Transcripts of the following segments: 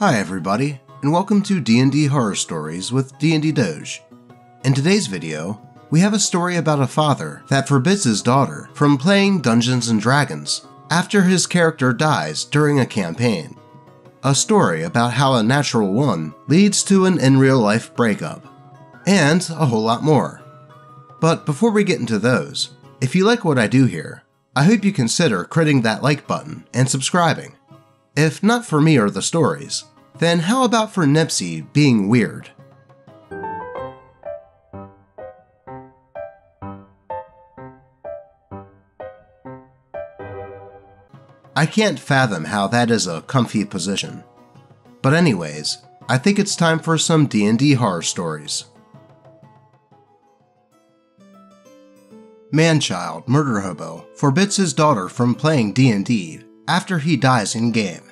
Hi everybody, and welcome to D&D Horror Stories with D&D Doge. In today's video, we have a story about a father that forbids his daughter from playing Dungeons & Dragons after his character dies during a campaign. A story about how a natural one leads to an in-real-life breakup, and a whole lot more. But before we get into those, if you like what I do here, I hope you consider critting that like button and subscribing. If not for me or the stories, then how about for Nipsey being weird? I can't fathom how that is a comfy position. But anyways, I think it's time for some D&D horror stories. Manchild, murder hobo, forbids his daughter from playing D&D after he dies in-game.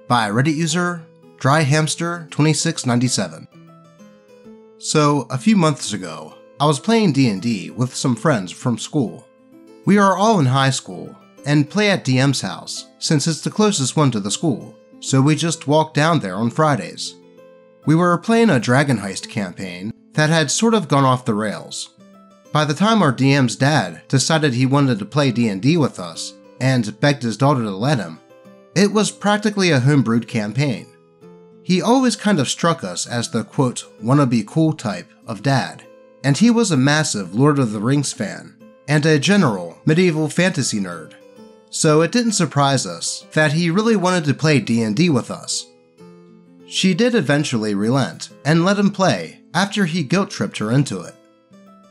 By Reddit user DryHamster2697. So, a few months ago, I was playing D&D with some friends from school. We are all in high school, and play at DM's house, since it's the closest one to the school, so we just walk down there on Fridays. We were playing a Dragon Heist campaign that had sort of gone off the rails. By the time our DM's dad decided he wanted to play D&D with us, and begged his daughter to let him, it was practically a homebrewed campaign. He always kind of struck us as the quote, wannabe cool type of dad, and he was a massive Lord of the Rings fan, and a general medieval fantasy nerd. So it didn't surprise us that he really wanted to play D&D with us. She did eventually relent and let him play after he guilt-tripped her into it.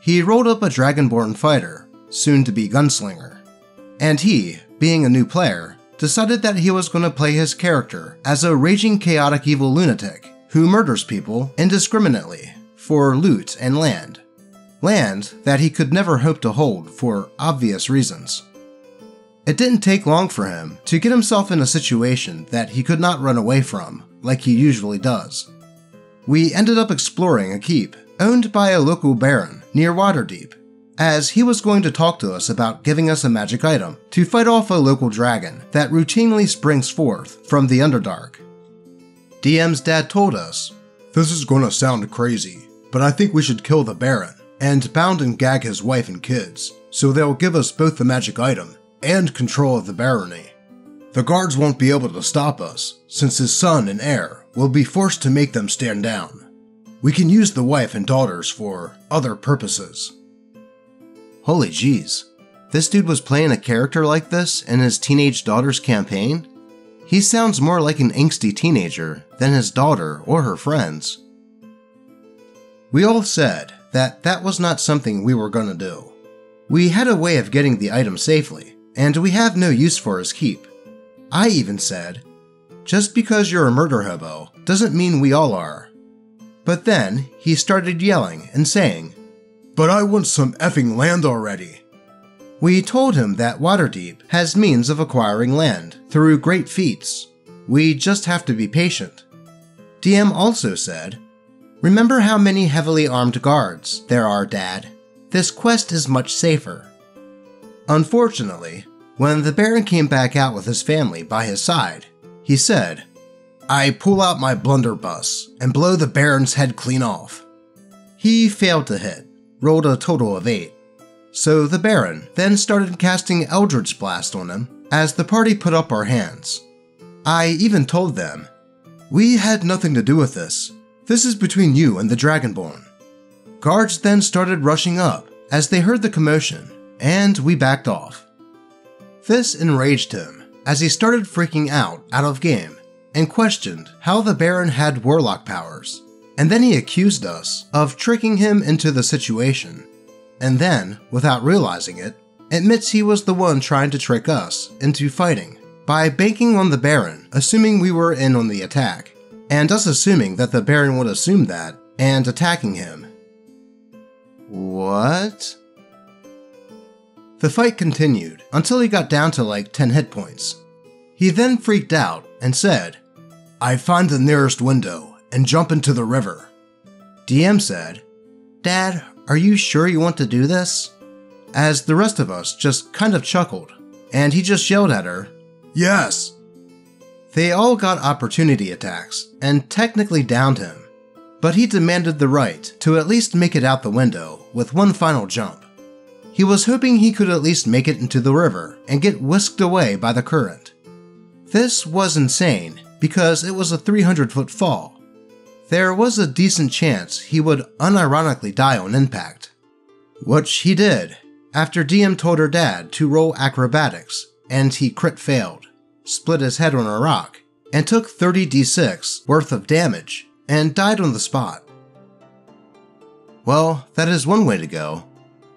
He rolled up a Dragonborn fighter, soon to be gunslinger, and he, being a new player, decided that he was going to play his character as a raging chaotic evil lunatic who murders people indiscriminately for loot and land. Land that he could never hope to hold for obvious reasons. It didn't take long for him to get himself in a situation that he could not run away from, like he usually does. We ended up exploring a keep owned by a local baron near Waterdeep, as he was going to talk to us about giving us a magic item to fight off a local dragon that routinely springs forth from the Underdark. DM's dad told us, "This is gonna sound crazy, but I think we should kill the Baron and bound and gag his wife and kids, so they'll give us both the magic item and control of the barony. The guards won't be able to stop us, since his son and heir will be forced to make them stand down. We can use the wife and daughters for other purposes." Holy jeez, this dude was playing a character like this in his teenage daughter's campaign? He sounds more like an angsty teenager than his daughter or her friends. We all said that that was not something we were gonna do. We had a way of getting the item safely, and we have no use for his keep. I even said, just because you're a murder hobo doesn't mean we all are. But then he started yelling and saying, "But I want some effing land already." We told him that Waterdeep has means of acquiring land through great feats. We just have to be patient. DM also said, "Remember how many heavily armed guards there are, Dad? This quest is much safer." Unfortunately, when the Baron came back out with his family by his side, he said, "I pull out my blunderbuss and blow the Baron's head clean off." He failed to hit, rolled a total of 8. So the Baron then started casting Eldritch Blast on him as the party put up our hands. I even told them, "We had nothing to do with this. This is between you and the Dragonborn." Guards then started rushing up as they heard the commotion, and we backed off. This enraged him as he started freaking out of game and questioned how the Baron had warlock powers. And then he accused us of tricking him into the situation, and then, without realizing it, admits he was the one trying to trick us into fighting by banking on the Baron, assuming we were in on the attack, and us assuming that the Baron would assume that, and attacking him. What? The fight continued until he got down to like 10 hit points. He then freaked out and said, "I find the nearest window and jump into the river." DM said, "Dad, are you sure you want to do this?" As the rest of us just kind of chuckled, and he just yelled at her, "Yes." They all got opportunity attacks and technically downed him, but he demanded the right to at least make it out the window with one final jump. He was hoping he could at least make it into the river and get whisked away by the current. This was insane because it was a 300-foot fall. There was a decent chance he would unironically die on impact, which he did after DM told her dad to roll acrobatics, and he crit failed, split his head on a rock, and took 30d6 worth of damage and died on the spot. Well, that is one way to go.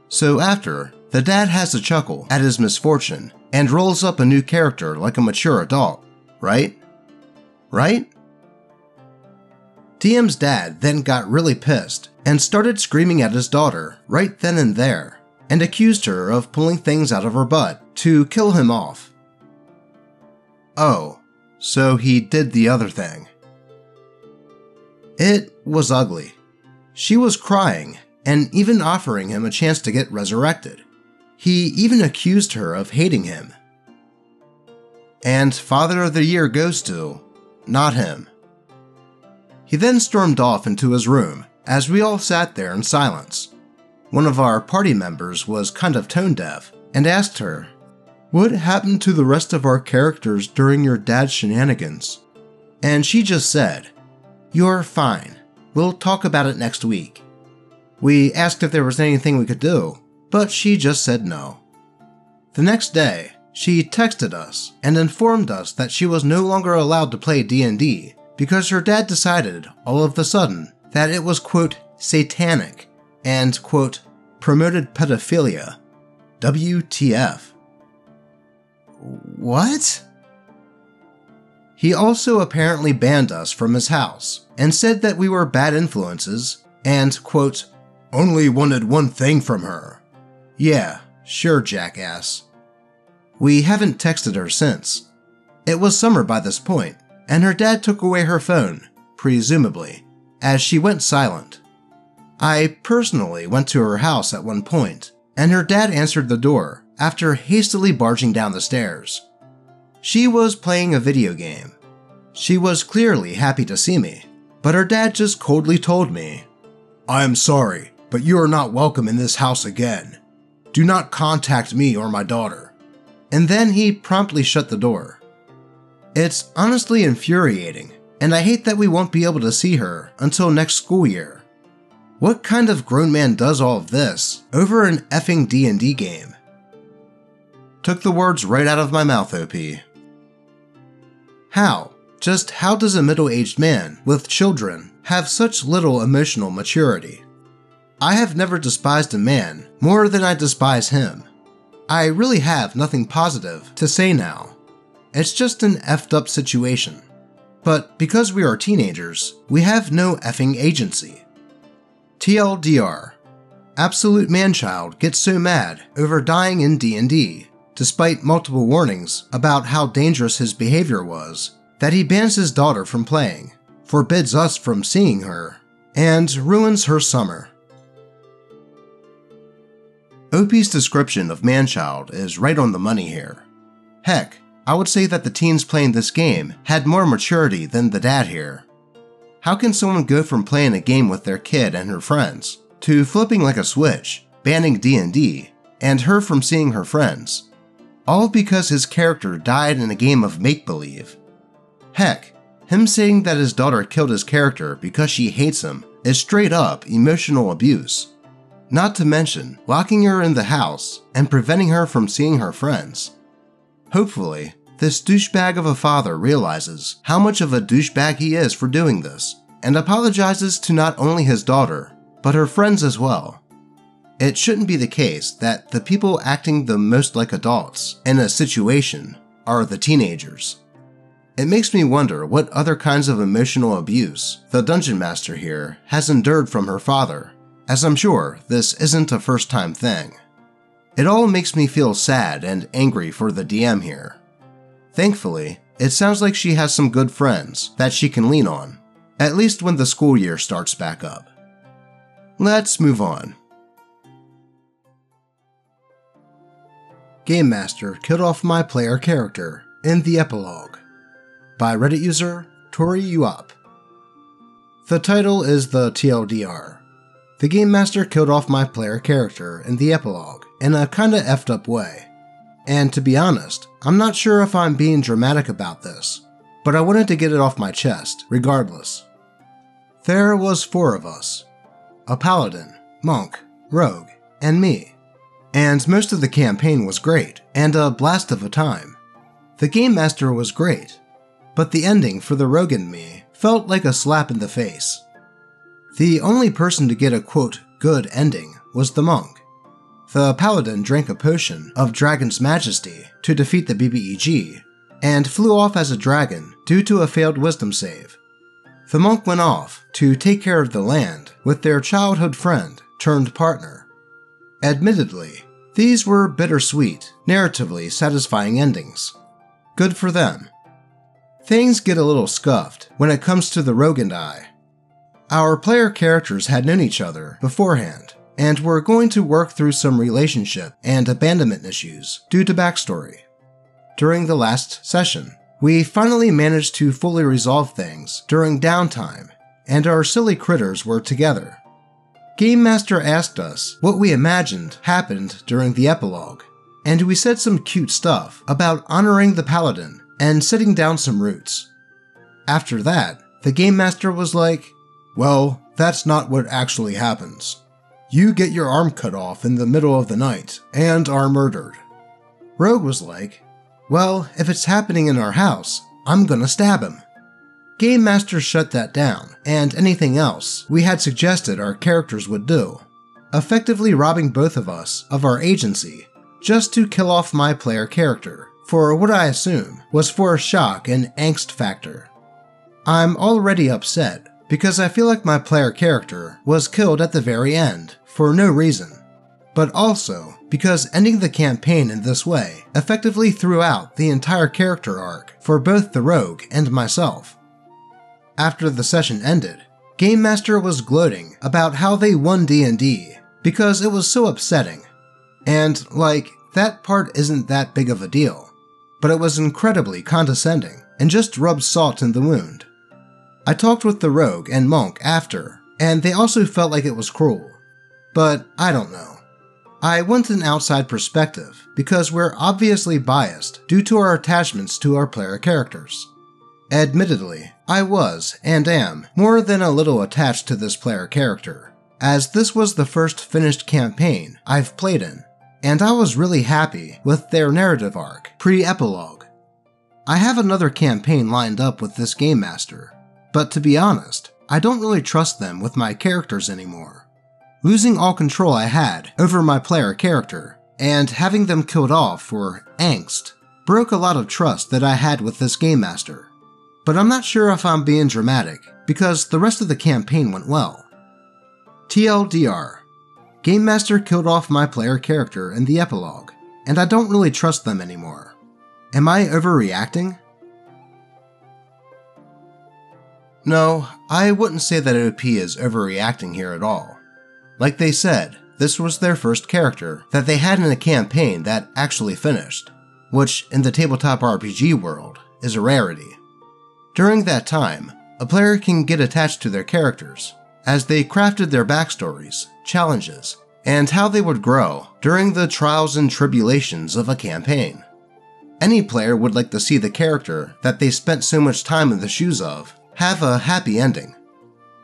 So after, the dad has a chuckle at his misfortune and rolls up a new character like a mature adult, right? Right? DM's dad then got really pissed and started screaming at his daughter right then and there, and accused her of pulling things out of her butt to kill him off. Oh, so he did the other thing. It was ugly. She was crying and even offering him a chance to get resurrected. He even accused her of hating him. And Father of the Year goes to, not him. He then stormed off into his room as we all sat there in silence. One of our party members was kind of tone deaf and asked her, "What happened to the rest of our characters during your dad's shenanigans?" And she just said, "You're fine. We'll talk about it next week." We asked if there was anything we could do, but she just said no. The next day, she texted us and informed us that she was no longer allowed to play D&D because her dad decided all of a sudden that it was, quote, satanic and, quote, promoted pedophilia. WTF. What? He also apparently banned us from his house and said that we were bad influences and, quote, only wanted one thing from her. Yeah, sure, jackass. We haven't texted her since. It was summer by this point, and her dad took away her phone, presumably, as she went silent. I personally went to her house at one point, and her dad answered the door after hastily barging down the stairs. She was playing a video game. She was clearly happy to see me, but her dad just coldly told me, "I am sorry, but you are not welcome in this house again. Do not contact me or my daughter." And then he promptly shut the door. It's honestly infuriating, and I hate that we won't be able to see her until next school year. What kind of grown man does all of this over an effing D&D game? Took the words right out of my mouth, OP. How? Just how does a middle-aged man with children have such little emotional maturity? I have never despised a man more than I despise him. I really have nothing positive to say now. It's just an effed up situation. But because we are teenagers, we have no effing agency. TLDR. Absolute Manchild gets so mad over dying in D&D, despite multiple warnings about how dangerous his behavior was, that he bans his daughter from playing, forbids us from seeing her, and ruins her summer. OP's description of Manchild is right on the money here. Heck, I would say that the teens playing this game had more maturity than the dad here. How can someone go from playing a game with their kid and her friends to flipping like a switch, banning D&D, and her from seeing her friends? All because his character died in a game of make-believe. Heck, him saying that his daughter killed his character because she hates him is straight up emotional abuse. Not to mention locking her in the house and preventing her from seeing her friends. Hopefully, this douchebag of a father realizes how much of a douchebag he is for doing this, and apologizes to not only his daughter, but her friends as well. It shouldn't be the case that the people acting the most like adults in a situation are the teenagers. It makes me wonder what other kinds of emotional abuse the Dungeon Master here has endured from her father, as I'm sure this isn't a first-time thing. It all makes me feel sad and angry for the DM here. Thankfully, it sounds like she has some good friends that she can lean on, at least when the school year starts back up. Let's move on. Game Master killed off my player character in the epilogue. by Reddit user Tori Uop. The title is the TLDR. The Game Master killed off my player character in the epilogue in a kinda effed up way. And to be honest, I'm not sure if I'm being dramatic about this, but I wanted to get it off my chest, regardless. There was 4 of us. A paladin, monk, rogue, and me. And most of the campaign was great, and a blast of a time. The Game Master was great, but the ending for the rogue and me felt like a slap in the face. The only person to get a quote good ending was the monk. The paladin drank a potion of Dragon's Majesty to defeat the BBEG, and flew off as a dragon due to a failed wisdom save. The monk went off to take care of the land with their childhood friend turned partner. Admittedly, these were bittersweet, narratively satisfying endings. Good for them. Things get a little scuffed when it comes to the rogue and I. Our player characters had known each other beforehand, and were going to work through some relationship and abandonment issues due to backstory. During the last session, we finally managed to fully resolve things during downtime, and our silly critters were together. Game Master asked us what we imagined happened during the epilogue, and we said some cute stuff about honoring the paladin and setting down some roots. After that, the Game Master was like, "Well, that's not what actually happens. You get your arm cut off in the middle of the night and are murdered." Rogue was like, "Well, if it's happening in our house, I'm gonna stab him." Game Master shut that down, and anything else we had suggested our characters would do, effectively robbing both of us of our agency just to kill off my player character for what I assume was for a shock and angst factor. I'm already upset because I feel like my player character was killed at the very end for no reason, but also because ending the campaign in this way effectively threw out the entire character arc for both the rogue and myself. After the session ended, Game Master was gloating about how they won D&D because it was so upsetting, and that part isn't that big of a deal, but it was incredibly condescending and just rubbed salt in the wound. I talked with the rogue and monk after, and they also felt like it was cruel. But I don't know. I want an outside perspective because we're obviously biased due to our attachments to our player characters. Admittedly, I was, and am, more than a little attached to this player character, as this was the first finished campaign I've played in, and I was really happy with their narrative arc, pre-epilogue. I have another campaign lined up with this Game Master, but to be honest, I don't really trust them with my characters anymore. Losing all control I had over my player character, and having them killed off for angst, broke a lot of trust that I had with this Game Master. But I'm not sure if I'm being dramatic, because the rest of the campaign went well. TLDR. Game Master killed off my player character in the epilogue, and I don't really trust them anymore. Am I overreacting? No, I wouldn't say that OP is overreacting here at all. Like they said, this was their first character that they had in a campaign that actually finished, which in the tabletop RPG world is a rarity. During that time, a player can get attached to their characters, as they crafted their backstories, challenges, and how they would grow during the trials and tribulations of a campaign. Any player would like to see the character that they spent so much time in the shoes of have a happy ending.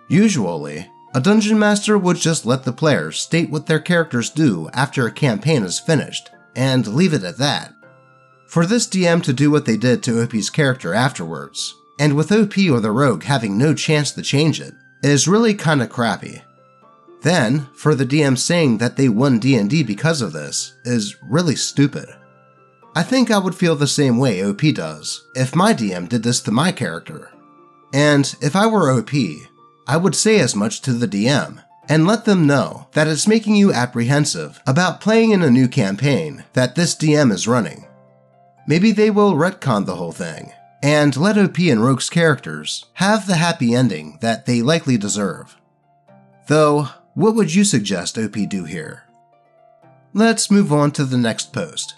Usually, a dungeon master would just let the players state what their characters do after a campaign is finished, and leave it at that. For this DM to do what they did to OP's character afterwards, and with OP or the rogue having no chance to change it, is really kinda crappy. Then, for the DM saying that they won D&D because of this is really stupid. I think I would feel the same way OP does if my DM did this to my character. And if I were OP, I would say as much to the DM, and let them know that it's making you apprehensive about playing in a new campaign that this DM is running. Maybe they will retcon the whole thing, and let OP and Rogue's characters have the happy ending that they likely deserve. Though, what would you suggest OP do here? Let's move on to the next post.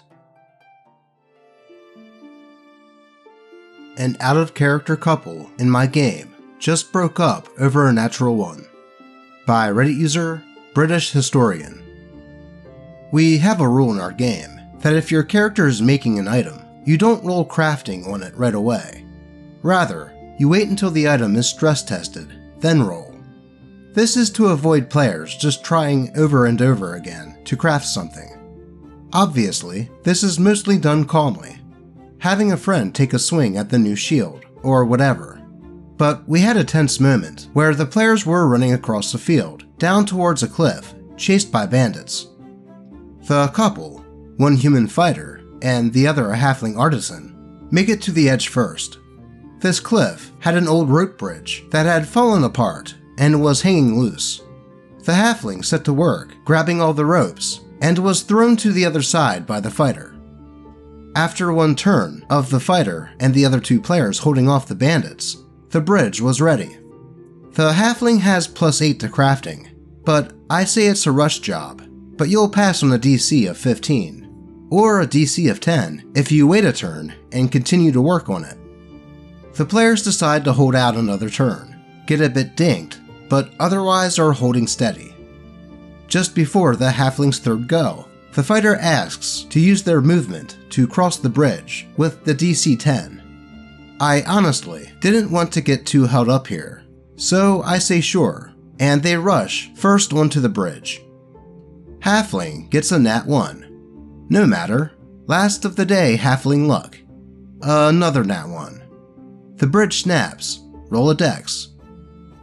an out-of-character couple in my game just broke up over a natural one. By Reddit user, British Historian. We have a rule in our game that if your character is making an item, you don't roll crafting on it right away. Rather, you wait until the item is stress tested, then roll. This is to avoid players just trying over and over again to craft something. Obviously, this is mostly done calmly, having a friend take a swing at the new shield, or whatever. But we had a tense moment where the players were running across the field, down towards a cliff, chased by bandits. The couple, one human fighter and the other a halfling artisan, make it to the edge first. This cliff had an old rope bridge that had fallen apart and was hanging loose. The halfling set to work grabbing all the ropes and was thrown to the other side by the fighter. After one turn of the fighter and the other two players holding off the bandits, the bridge was ready. The halfling has +8 to crafting, but I say it's a rush job, but you'll pass on a DC of 15, or a DC of 10 if you wait a turn and continue to work on it. The players decide to hold out another turn, get a bit dinked, but otherwise are holding steady. Just before the halfling's third go, the fighter asks to use their movement to cross the bridge with the DC 10. I honestly didn't want to get too held up here, so I say sure, and they rush first onto the bridge. Halfling gets a nat 1. No matter, last of the day halfling luck. Another nat 1. The bridge snaps, roll a dex.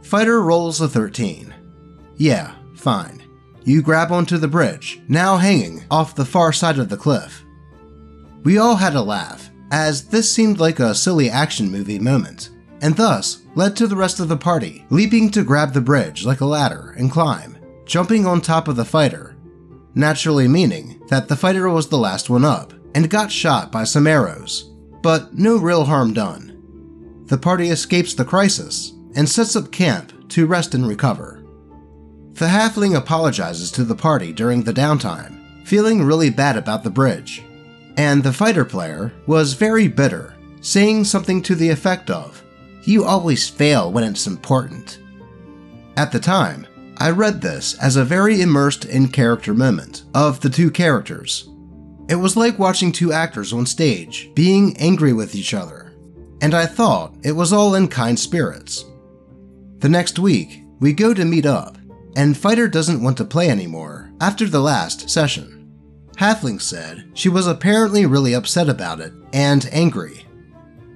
Fighter rolls a 13. Yeah, fine. You grab onto the bridge, now hanging off the far side of the cliff. We all had a laugh, as this seemed like a silly action movie moment, and thus led to the rest of the party leaping to grab the bridge like a ladder and climb, jumping on top of the fighter, naturally meaning that the fighter was the last one up and got shot by some arrows, but no real harm done. The party escapes the crisis and sets up camp to rest and recover. The halfling apologizes to the party during the downtime, feeling really bad about the bridge, and the fighter player was very bitter, saying something to the effect of, "You always fail when it's important." At the time, I read this as a very immersed in-character moment of the two characters. It was like watching two actors on stage being angry with each other, and I thought it was all in kind spirits. The next week, we go to meet up, and Fighter doesn't want to play anymore after the last session. Halfling said she was apparently really upset about it and angry.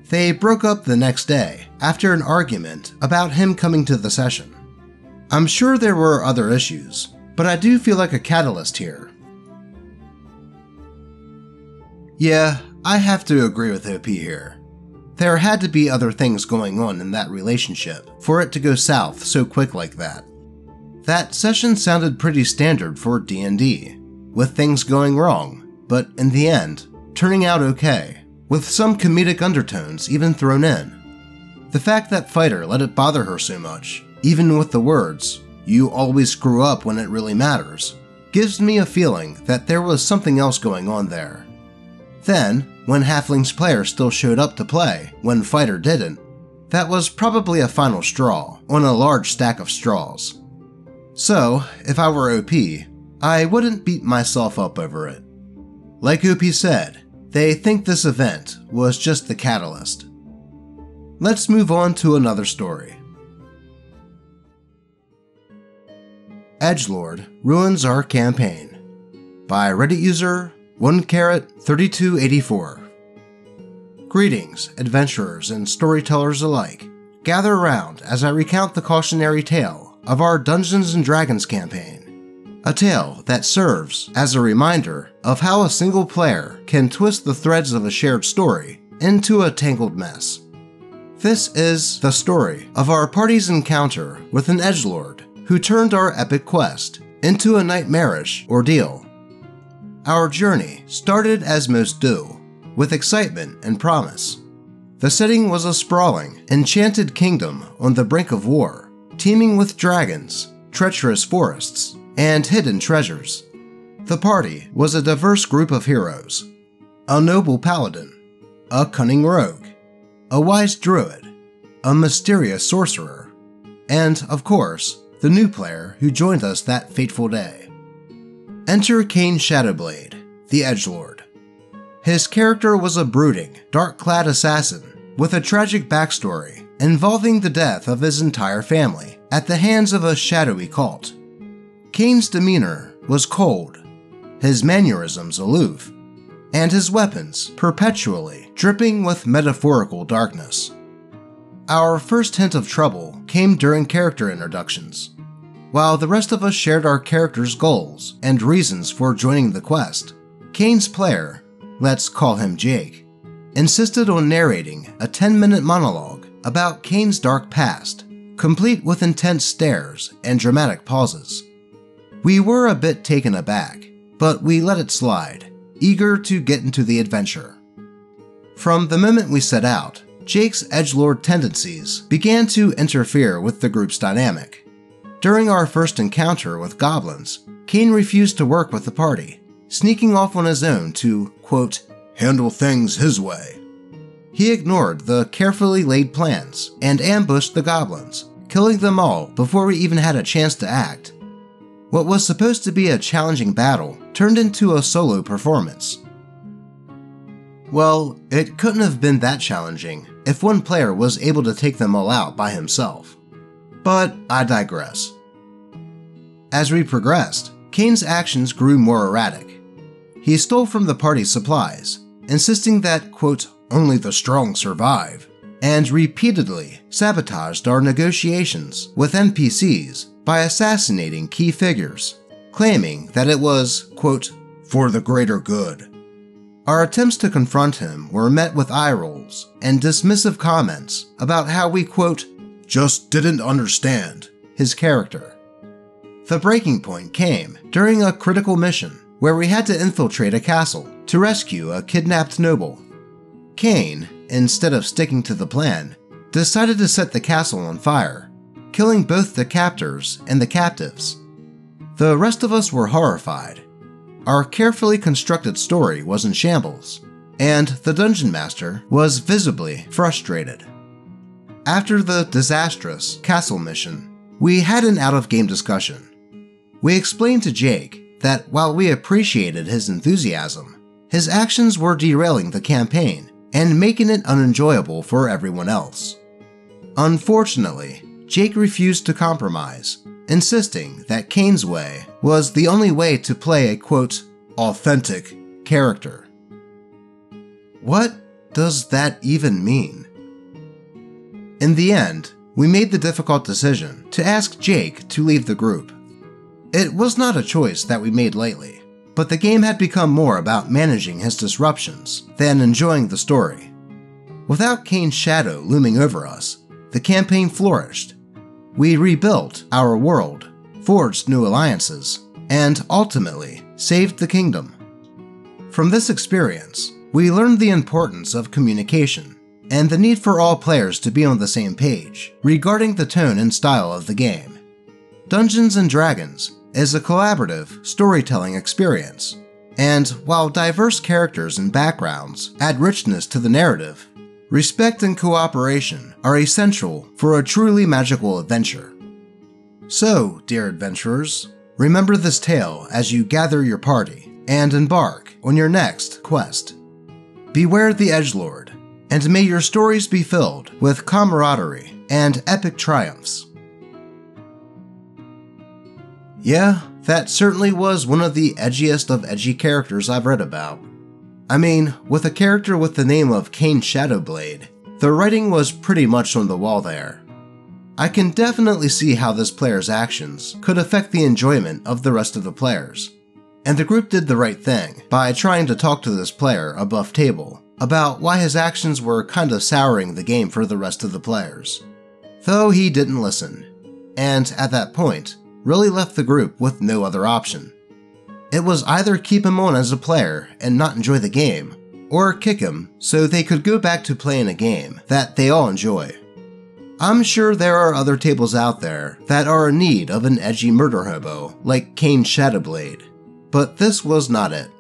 They broke up the next day after an argument about him coming to the session. I'm sure there were other issues, but I do feel like a catalyst here. Yeah, I have to agree with OP here. There had to be other things going on in that relationship for it to go south so quick like that. That session sounded pretty standard for D&D, with things going wrong, but in the end, turning out okay, with some comedic undertones even thrown in. The fact that Fighter let it bother her so much, even with the words, "You always screw up when it really matters," gives me a feeling that there was something else going on there. Then, when Halfling's player still showed up to play when Fighter didn't, that was probably a final straw on a large stack of straws. So, if I were OP, I wouldn't beat myself up over it. Like OP said, they think this event was just the catalyst. Let's move on to another story. Edgelord ruins our campaign. By Reddit user 1carat3284. Greetings, adventurers and storytellers alike. Gather around as I recount the cautionary tale of our Dungeons & Dragons campaign. A tale that serves as a reminder of how a single player can twist the threads of a shared story into a tangled mess. This is the story of our party's encounter with an edgelord who turned our epic quest into a nightmarish ordeal. Our journey started as most do, with excitement and promise. The setting was a sprawling, enchanted kingdom on the brink of war, teeming with dragons, treacherous forests, and hidden treasures. The party was a diverse group of heroes: a noble paladin, a cunning rogue, a wise druid, a mysterious sorcerer, and, of course, the new player who joined us that fateful day. Enter Kain Shadowblade, the Edgelord. His character was a brooding, dark-clad assassin with a tragic backstory involving the death of his entire family at the hands of a shadowy cult. Kain's demeanor was cold, his mannerisms aloof, and his weapons perpetually dripping with metaphorical darkness. Our first hint of trouble came during character introductions. While the rest of us shared our characters' goals and reasons for joining the quest, Kain's player, let's call him Jake, insisted on narrating a 10-minute monologue about Kain's dark past, complete with intense stares and dramatic pauses. We were a bit taken aback, but we let it slide, eager to get into the adventure. From the moment we set out, Jake's edgelord tendencies began to interfere with the group's dynamic. During our first encounter with goblins, Kain refused to work with the party, sneaking off on his own to, quote, handle things his way. He ignored the carefully laid plans and ambushed the goblins, killing them all before we even had a chance to act. What was supposed to be a challenging battle turned into a solo performance. Well, it couldn't have been that challenging if one player was able to take them all out by himself. But I digress. As we progressed, Kain's actions grew more erratic. He stole from the party's supplies, insisting that, quote, only the strong survive, and repeatedly sabotaged our negotiations with NPCs by assassinating key figures, claiming that it was, quote, for the greater good. Our attempts to confront him were met with eye rolls and dismissive comments about how we, quote, just didn't understand his character. The breaking point came during a critical mission where we had to infiltrate a castle to rescue a kidnapped noble. Kain, instead of sticking to the plan, decided to set the castle on fire, killing both the captors and the captives. The rest of us were horrified. Our carefully constructed story was in shambles, and the dungeon master was visibly frustrated. After the disastrous castle mission, we had an out-of-game discussion. We explained to Jake that while we appreciated his enthusiasm, his actions were derailing the campaign and making it unenjoyable for everyone else. Unfortunately, Jake refused to compromise, insisting that Kain's way was the only way to play a, quote, authentic character. What does that even mean? In the end, we made the difficult decision to ask Jake to leave the group. It was not a choice that we made lightly, but the game had become more about managing his disruptions than enjoying the story. Without Kain's shadow looming over us, the campaign flourished. We rebuilt our world, forged new alliances, and ultimately saved the kingdom. From this experience, we learned the importance of communication and the need for all players to be on the same page regarding the tone and style of the game. Dungeons & Dragons is a collaborative storytelling experience, and while diverse characters and backgrounds add richness to the narrative, respect and cooperation are essential for a truly magical adventure. So, dear adventurers, remember this tale as you gather your party and embark on your next quest. Beware the edgelord, and may your stories be filled with camaraderie and epic triumphs. Yeah, that certainly was one of the edgiest of edgy characters I've read about. I mean, with a character with the name of Kain Shadowblade, the writing was pretty much on the wall there. I can definitely see how this player's actions could affect the enjoyment of the rest of the players. And the group did the right thing by trying to talk to this player above table about why his actions were kind of souring the game for the rest of the players. Though he didn't listen, and at that point, really left the group with no other option. It was either keep him on as a player and not enjoy the game, or kick him so they could go back to playing a game that they all enjoy. I'm sure there are other tables out there that are in need of an edgy murder hobo like Kain Shadowblade, but this was not it,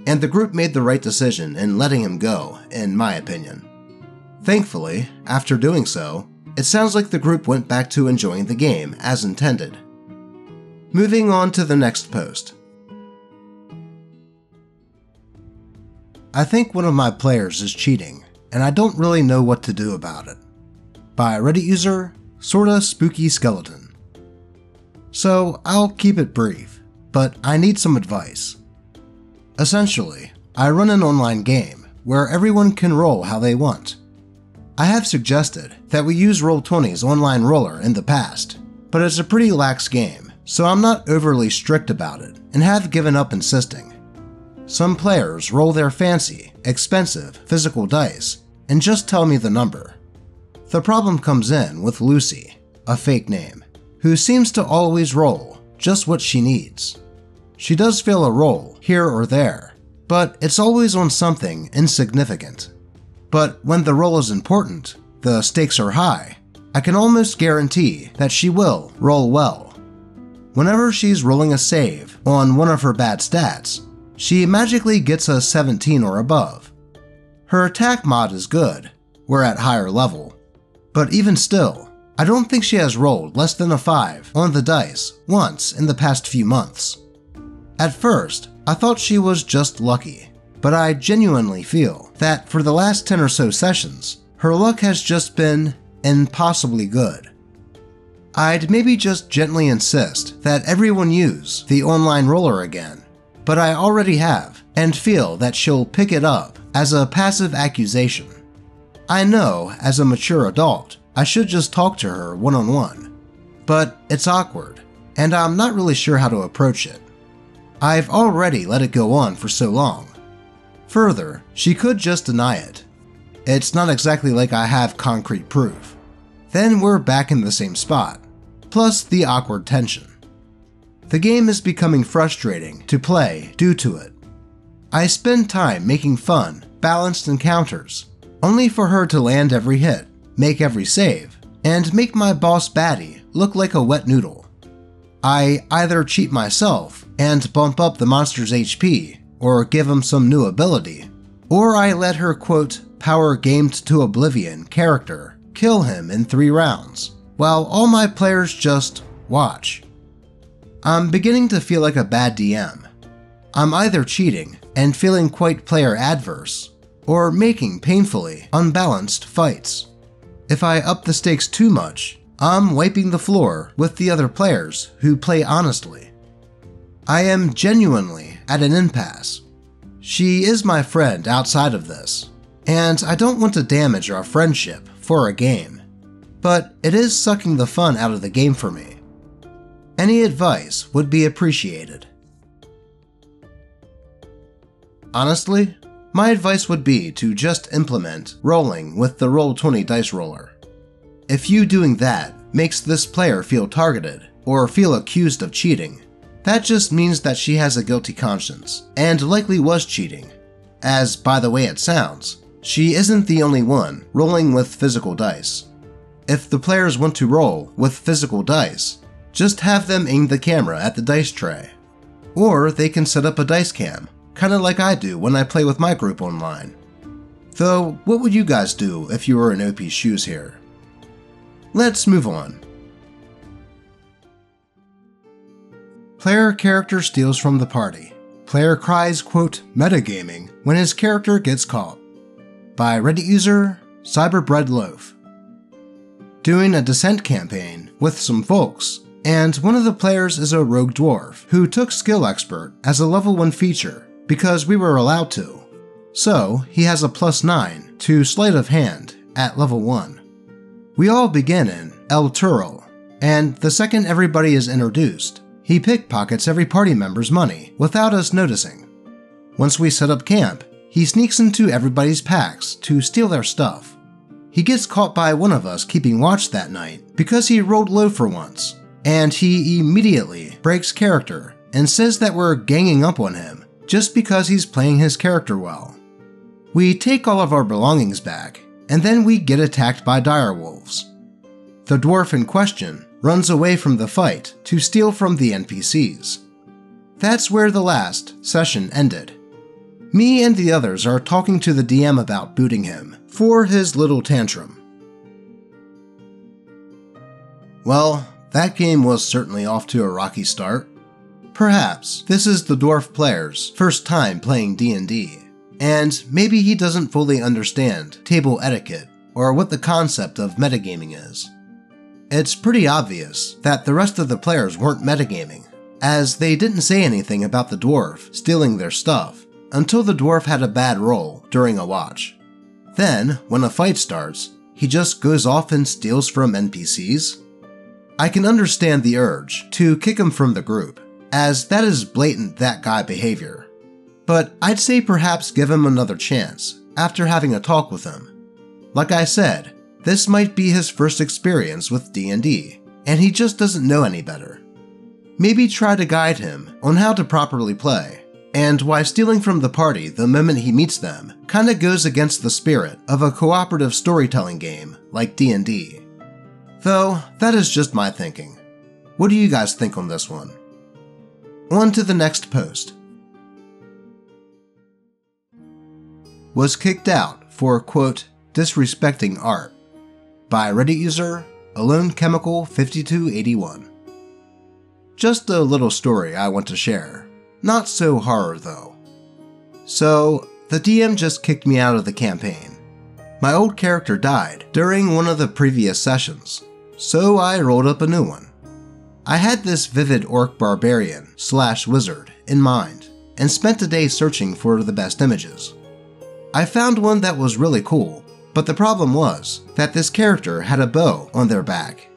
and the group made the right decision in letting him go, in my opinion. Thankfully, after doing so, it sounds like the group went back to enjoying the game as intended. Moving on to the next post. I think one of my players is cheating, and I don't really know what to do about it. By Reddit user, Sorta Spooky Skeleton. So I'll keep it brief, but I need some advice. Essentially, I run an online game where everyone can roll how they want. I have suggested that we use Roll20's online roller in the past, but it's a pretty lax game, so I'm not overly strict about it and have given up insisting. Some players roll their fancy, expensive, physical dice and just tell me the number. The problem comes in with Lucy, a fake name, who seems to always roll just what she needs. She does fail a roll here or there, but it's always on something insignificant. But when the roll is important, the stakes are high, I can almost guarantee that she will roll well. Whenever she's rolling a save on one of her bad stats, she magically gets a 17 or above. Her attack mod is good, we're at higher level, but even still, I don't think she has rolled less than a 5 on the dice once in the past few months. At first, I thought she was just lucky, but I genuinely feel that for the last 10 or so sessions, her luck has just been impossibly good. I'd maybe just gently insist that everyone use the online roller again, but I already have and feel that she'll pick it up as a passive accusation. I know, as a mature adult, I should just talk to her one-on-one, but it's awkward, and I'm not really sure how to approach it. I've already let it go on for so long. Further, she could just deny it. It's not exactly like I have concrete proof. Then we're back in the same spot, plus the awkward tension. The game is becoming frustrating to play due to it. I spend time making fun, balanced encounters, only for her to land every hit, make every save, and make my boss baddie look like a wet noodle. I either cheat myself and bump up the monster's HP, or give him some new ability, or I let her quote, power gamed to oblivion character kill him in 3 rounds, while all my players just watch. I'm beginning to feel like a bad DM. I'm either cheating and feeling quite player adverse, or making painfully unbalanced fights. If I up the stakes too much, I'm wiping the floor with the other players who play honestly. I am genuinely at an impasse. She is my friend outside of this, and I don't want to damage our friendship for a game, but it is sucking the fun out of the game for me. Any advice would be appreciated. Honestly, my advice would be to just implement rolling with the Roll20 dice roller. If you doing that makes this player feel targeted or feel accused of cheating, that just means that she has a guilty conscience and likely was cheating, as by the way it sounds, she isn't the only one rolling with physical dice. If the players want to roll with physical dice, just have them aim the camera at the dice tray. Or they can set up a dice cam, kinda like I do when I play with my group online. Though, what would you guys do if you were in OP's shoes here? Let's move on. Player character steals from the party. Player cries, quote, metagaming when his character gets caught. By Reddit user, Cyberbread Loaf. Doing a Descent campaign with some folks, and one of the players is a rogue dwarf who took Skill Expert as a level 1 feature because we were allowed to. So he has a +9 to Sleight of Hand at level 1. We all begin in El Turul, and the second everybody is introduced, he pickpockets every party member's money without us noticing. Once we set up camp, he sneaks into everybody's packs to steal their stuff. He gets caught by one of us keeping watch that night because he rolled low for once, and he immediately breaks character and says that we're ganging up on him just because he's playing his character well. We take all of our belongings back, and then we get attacked by direwolves. The dwarf in question runs away from the fight to steal from the NPCs. That's where the last session ended. Me and the others are talking to the DM about booting him for his little tantrum. Well, that game was certainly off to a rocky start. Perhaps this is the dwarf player's first time playing D&D, and maybe he doesn't fully understand table etiquette or what the concept of metagaming is. It's pretty obvious that the rest of the players weren't metagaming, as they didn't say anything about the dwarf stealing their stuff until the dwarf had a bad roll during a watch. Then, when a fight starts, he just goes off and steals from NPCs? I can understand the urge to kick him from the group, as that is blatant that guy behavior. But I'd say perhaps give him another chance after having a talk with him. Like I said, this might be his first experience with D&D, and he just doesn't know any better. Maybe try to guide him on how to properly play, and why stealing from the party the moment he meets them kinda goes against the spirit of a cooperative storytelling game like D&D. Though, that is just my thinking. What do you guys think on this one? On to the next post. Was kicked out for, quote, disrespecting art, by Reddit user AloneChemical5281. Just a little story I want to share. Not so horror though. So, the DM just kicked me out of the campaign. My old character died during one of the previous sessions, so I rolled up a new one. I had this vivid orc barbarian / wizard in mind, and spent a day searching for the best images. I found one that was really cool, but the problem was that this character had a bow on their back.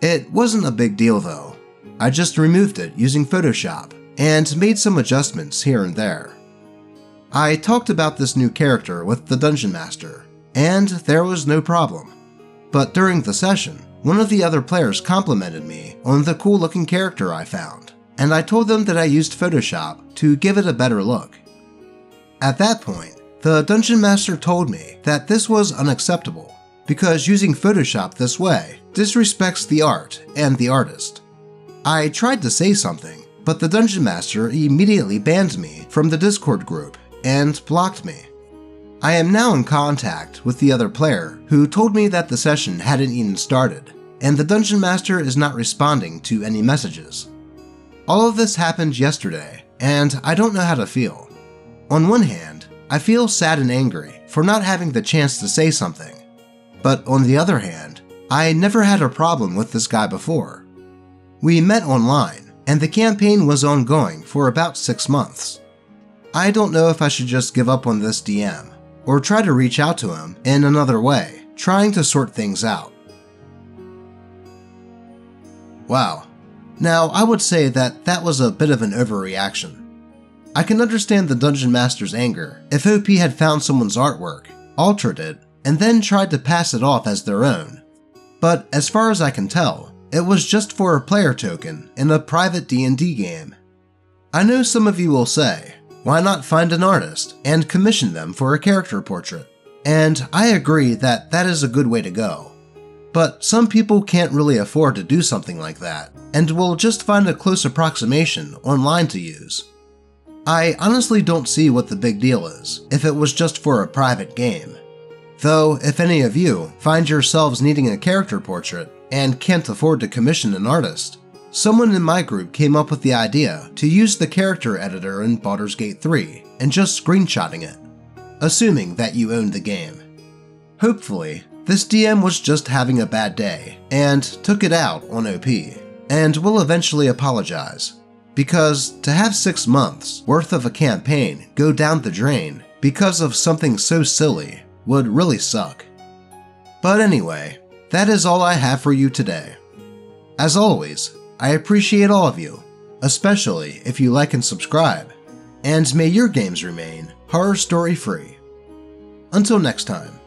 It wasn't a big deal though. I just removed it using Photoshop and made some adjustments here and there. I talked about this new character with the Dungeon Master, and there was no problem. But during the session, one of the other players complimented me on the cool looking character I found, and I told them that I used Photoshop to give it a better look. At that point, the Dungeon Master told me that this was unacceptable, because using Photoshop this way disrespects the art and the artist. I tried to say something, but the Dungeon Master immediately banned me from the Discord group and blocked me. I am now in contact with the other player who told me that the session hadn't even started, and the Dungeon Master is not responding to any messages. All of this happened yesterday, and I don't know how to feel. On one hand, I feel sad and angry for not having the chance to say something, but on the other hand, I never had a problem with this guy before. We met online, and the campaign was ongoing for about 6 months. I don't know if I should just give up on this DM, or try to reach out to him in another way, trying to sort things out. Wow. Now, I would say that that was a bit of an overreaction. I can understand the Dungeon Master's anger if OP had found someone's artwork, altered it, and then tried to pass it off as their own. But as far as I can tell, it was just for a player token in a private D&D game. I know some of you will say, why not find an artist and commission them for a character portrait? And I agree that that is a good way to go. But some people can't really afford to do something like that, and will just find a close approximation online to use. I honestly don't see what the big deal is if it was just for a private game. Though, if any of you find yourselves needing a character portrait and can't afford to commission an artist, someone in my group came up with the idea to use the character editor in Baldur's Gate 3 and just screenshotting it, assuming that you owned the game. Hopefully, this DM was just having a bad day and took it out on OP, and will eventually apologize, because to have 6 months worth of a campaign go down the drain because of something so silly would really suck. But anyway, that is all I have for you today. As always, I appreciate all of you, especially if you like and subscribe, and may your games remain horror story free. Until next time.